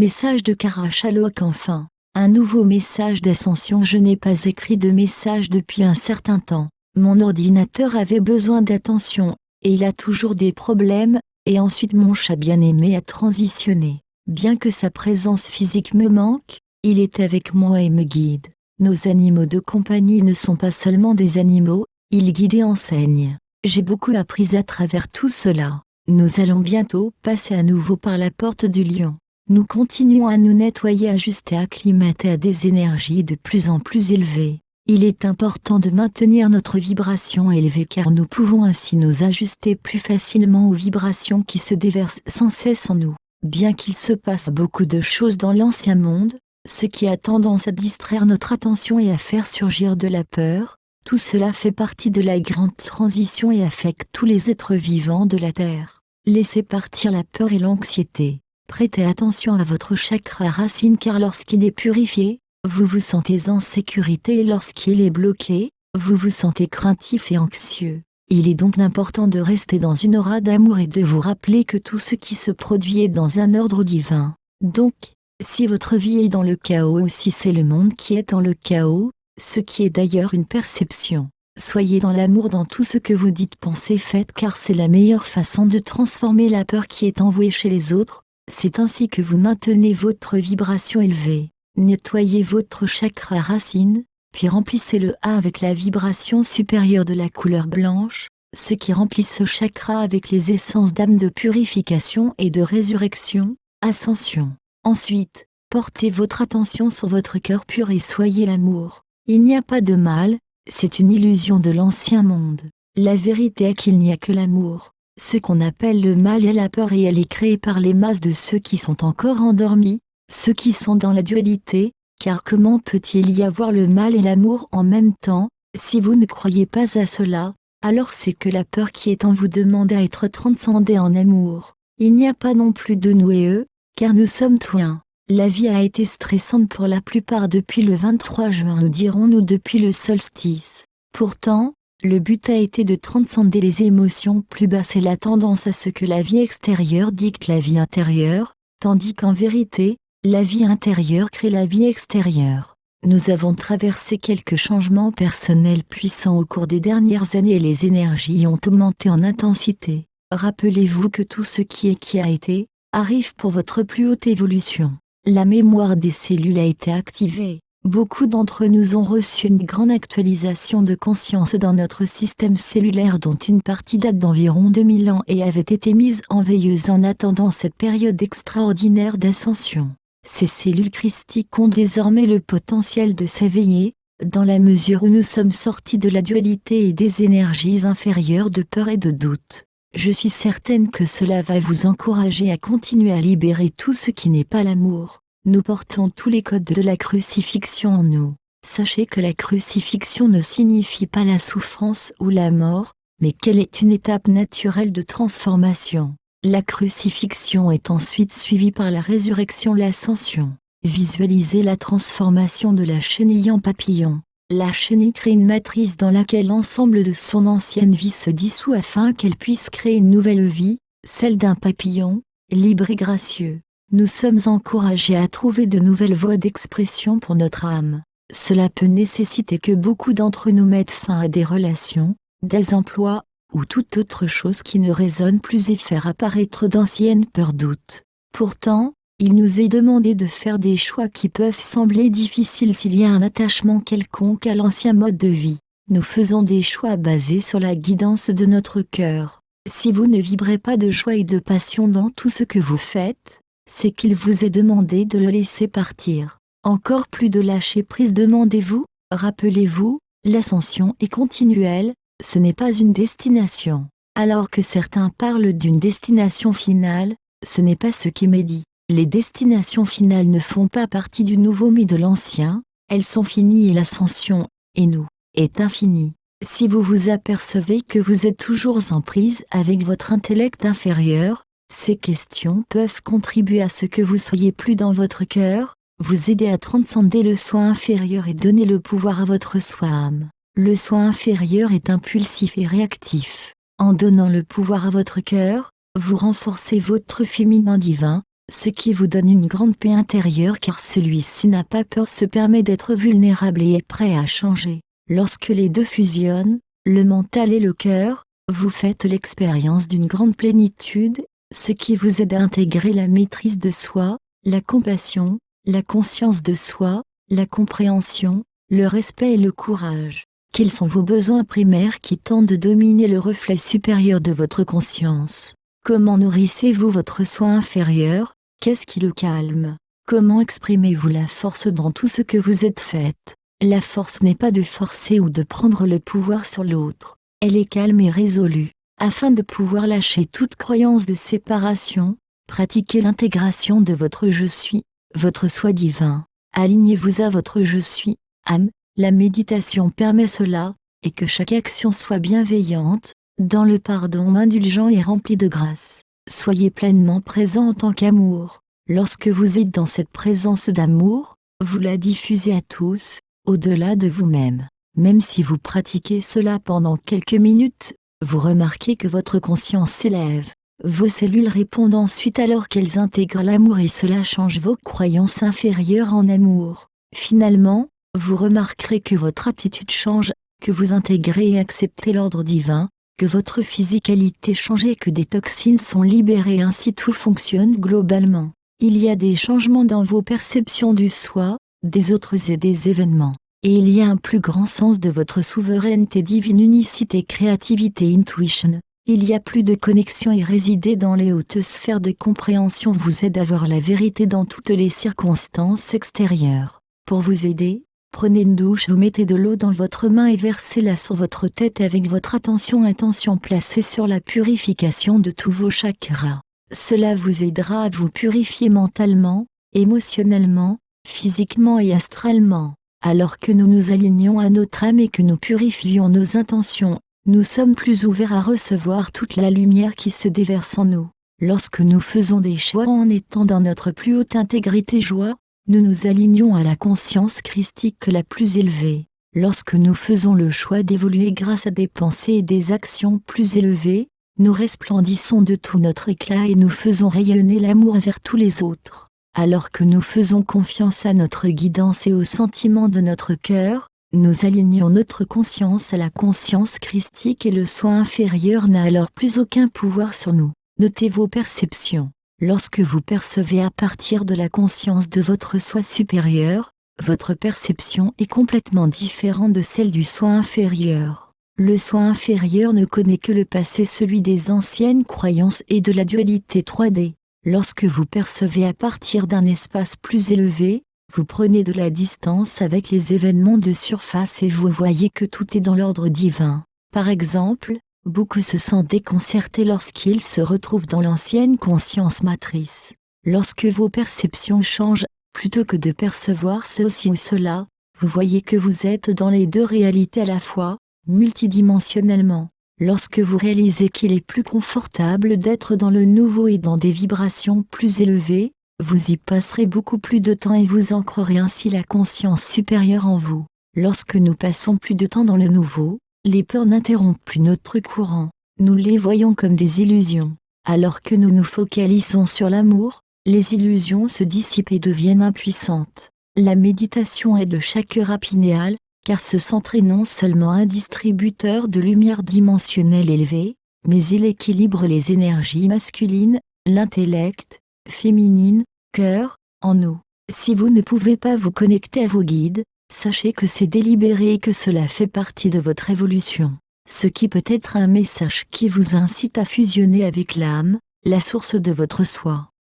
Message de Karachalok enfin. Un nouveau message d'ascension. Je n'ai pas écrit de message depuis un certain temps. Mon ordinateur avait besoin d'attention, et il a toujours des problèmes, et ensuite mon chat bien-aimé a transitionné. Bien que sa présence physique me manque, il est avec moi et me guide. Nos animaux de compagnie ne sont pas seulement des animaux, ils guident et enseignent. J'ai beaucoup appris à travers tout cela. Nous allons bientôt passer à nouveau par la porte du lion. Nous continuons à nous nettoyer, ajuster, acclimater à des énergies de plus en plus élevées. Il est important de maintenir notre vibration élevée car nous pouvons ainsi nous ajuster plus facilement aux vibrations qui se déversent sans cesse en nous. Bien qu'il se passe beaucoup de choses dans l'ancien monde, ce qui a tendance à distraire notre attention et à faire surgir de la peur, tout cela fait partie de la grande transition et affecte tous les êtres vivants de la Terre. Laissez partir la peur et l'anxiété. Prêtez attention à votre chakra racine car lorsqu'il est purifié, vous vous sentez en sécurité et lorsqu'il est bloqué, vous vous sentez craintif et anxieux. Il est donc important de rester dans une aura d'amour et de vous rappeler que tout ce qui se produit est dans un ordre divin. Donc, si votre vie est dans le chaos ou si c'est le monde qui est dans le chaos, ce qui est d'ailleurs une perception, soyez dans l'amour dans tout ce que vous dites, pensez, faites car c'est la meilleure façon de transformer la peur qui est envouée chez les autres. C'est ainsi que vous maintenez votre vibration élevée. Nettoyez votre chakra racine, puis remplissez-le avec la vibration supérieure de la couleur blanche, ce qui remplit ce chakra avec les essences d'âme de purification et de résurrection, ascension. Ensuite, portez votre attention sur votre cœur pur et soyez l'amour. Il n'y a pas de mal, c'est une illusion de l'ancien monde. La vérité est qu'il n'y a que l'amour. Ce qu'on appelle le mal est la peur et elle est créée par les masses de ceux qui sont encore endormis, ceux qui sont dans la dualité, car comment peut-il y avoir le mal et l'amour en même temps? Si vous ne croyez pas à cela, alors c'est que la peur qui est en vous demande à être transcendée en amour. Il n'y a pas non plus de nous et eux, car nous sommes tous un. La vie a été stressante pour la plupart depuis le 23 juin, nous dirons-nous depuis le solstice. Pourtant, le but a été de transcender les émotions plus basses et la tendance à ce que la vie extérieure dicte la vie intérieure, tandis qu'en vérité, la vie intérieure crée la vie extérieure. Nous avons traversé quelques changements personnels puissants au cours des dernières années et les énergies ont augmenté en intensité. Rappelez-vous que tout ce qui est qui a été, arrive pour votre plus haute évolution. La mémoire des cellules a été activée. Beaucoup d'entre nous ont reçu une grande actualisation de conscience dans notre système cellulaire dont une partie date d'environ 2000 ans et avait été mise en veilleuse en attendant cette période extraordinaire d'ascension. Ces cellules christiques ont désormais le potentiel de s'éveiller, dans la mesure où nous sommes sortis de la dualité et des énergies inférieures de peur et de doute. Je suis certaine que cela va vous encourager à continuer à libérer tout ce qui n'est pas l'amour. Nous portons tous les codes de la crucifixion en nous. Sachez que la crucifixion ne signifie pas la souffrance ou la mort, mais qu'elle est une étape naturelle de transformation. La crucifixion est ensuite suivie par la résurrection, l'ascension. Visualisez la transformation de la chenille en papillon. La chenille crée une matrice dans laquelle l'ensemble de son ancienne vie se dissout afin qu'elle puisse créer une nouvelle vie, celle d'un papillon, libre et gracieux. Nous sommes encouragés à trouver de nouvelles voies d'expression pour notre âme. Cela peut nécessiter que beaucoup d'entre nous mettent fin à des relations, des emplois, ou toute autre chose qui ne résonne plus et faire apparaître d'anciennes peurs, doutes. Pourtant, il nous est demandé de faire des choix qui peuvent sembler difficiles s'il y a un attachement quelconque à l'ancien mode de vie. Nous faisons des choix basés sur la guidance de notre cœur. Si vous ne vibrez pas de joie et de passion dans tout ce que vous faites, c'est qu'il vous est demandé de le laisser partir. Encore plus de lâcher prise, demandez-vous. Rappelez-vous, l'ascension est continuelle, ce n'est pas une destination. Alors que certains parlent d'une destination finale, ce n'est pas ce qui m'est dit. Les destinations finales ne font pas partie du nouveau mais de l'ancien, elles sont finies et l'ascension, et nous, est infinie. Si vous vous apercevez que vous êtes toujours en prise avec votre intellect inférieur, ces questions peuvent contribuer à ce que vous soyez plus dans votre cœur, vous aider à transcender le soi inférieur et donner le pouvoir à votre soi-âme. Le soi inférieur est impulsif et réactif. En donnant le pouvoir à votre cœur, vous renforcez votre féminin divin, ce qui vous donne une grande paix intérieure car celui-ci n'a pas peur, se permet d'être vulnérable et est prêt à changer. Lorsque les deux fusionnent, le mental et le cœur, vous faites l'expérience d'une grande plénitude, ce qui vous aide à intégrer la maîtrise de soi, la compassion, la conscience de soi, la compréhension, le respect et le courage. Quels sont vos besoins primaires qui tentent de dominer le reflet supérieur de votre conscience? Comment nourrissez-vous votre soi inférieur? Qu'est-ce qui le calme? Comment exprimez-vous la force dans tout ce que vous êtes faites? La force n'est pas de forcer ou de prendre le pouvoir sur l'autre. Elle est calme et résolue. Afin de pouvoir lâcher toute croyance de séparation, pratiquez l'intégration de votre je suis, votre soi divin. Alignez-vous à votre je suis, âme. La méditation permet cela, et que chaque action soit bienveillante, dans le pardon indulgent et rempli de grâce. Soyez pleinement présent en tant qu'amour. Lorsque vous êtes dans cette présence d'amour, vous la diffusez à tous, au-delà de vous-même. Même si vous pratiquez cela pendant quelques minutes, vous remarquez que votre conscience s'élève. Vos cellules répondent ensuite alors qu'elles intègrent l'amour et cela change vos croyances inférieures en amour. Finalement, vous remarquerez que votre attitude change, que vous intégrez et acceptez l'ordre divin, que votre physicalité change et que des toxines sont libérées, ainsi tout fonctionne globalement. Il y a des changements dans vos perceptions du soi, des autres et des événements. Et il y a un plus grand sens de votre souveraineté divine, unicité, créativité, intuition. Il y a plus de connexion et résider dans les hautes sphères de compréhension vous aide à voir la vérité dans toutes les circonstances extérieures. Pour vous aider, prenez une douche ou mettez de l'eau dans votre main et versez-la sur votre tête avec votre attention placée sur la purification de tous vos chakras. Cela vous aidera à vous purifier mentalement, émotionnellement, physiquement et astralement. Alors que nous nous alignons à notre âme et que nous purifions nos intentions, nous sommes plus ouverts à recevoir toute la lumière qui se déverse en nous. Lorsque nous faisons des choix en étant dans notre plus haute intégrité joie, nous nous alignons à la conscience christique la plus élevée. Lorsque nous faisons le choix d'évoluer grâce à des pensées et des actions plus élevées, nous resplendissons de tout notre éclat et nous faisons rayonner l'amour vers tous les autres. Alors que nous faisons confiance à notre guidance et aux sentiments de notre cœur, nous alignons notre conscience à la conscience christique et le soi inférieur n'a alors plus aucun pouvoir sur nous. Notez vos perceptions. Lorsque vous percevez à partir de la conscience de votre soi supérieur, votre perception est complètement différente de celle du soi inférieur. Le soi inférieur ne connaît que le passé, celui des anciennes croyances et de la dualité 3D. Lorsque vous percevez à partir d'un espace plus élevé, vous prenez de la distance avec les événements de surface et vous voyez que tout est dans l'ordre divin. Par exemple, beaucoup se sentent déconcertés lorsqu'ils se retrouvent dans l'ancienne conscience matrice. Lorsque vos perceptions changent, plutôt que de percevoir ceci ou cela, vous voyez que vous êtes dans les deux réalités à la fois, multidimensionnellement. Lorsque vous réalisez qu'il est plus confortable d'être dans le nouveau et dans des vibrations plus élevées, vous y passerez beaucoup plus de temps et vous ancrerez ainsi la conscience supérieure en vous. Lorsque nous passons plus de temps dans le nouveau, les peurs n'interrompent plus notre courant, nous les voyons comme des illusions. Alors que nous nous focalisons sur l'amour, les illusions se dissipent et deviennent impuissantes. La méditation aide le chakra pinéal, car ce centre est non seulement un distributeur de lumière dimensionnelle élevée, mais il équilibre les énergies masculines, l'intellect, féminine, cœur, en nous. Si vous ne pouvez pas vous connecter à vos guides, sachez que c'est délibéré et que cela fait partie de votre évolution. Ce qui peut être un message qui vous incite à fusionner avec l'âme, la source de votre soi.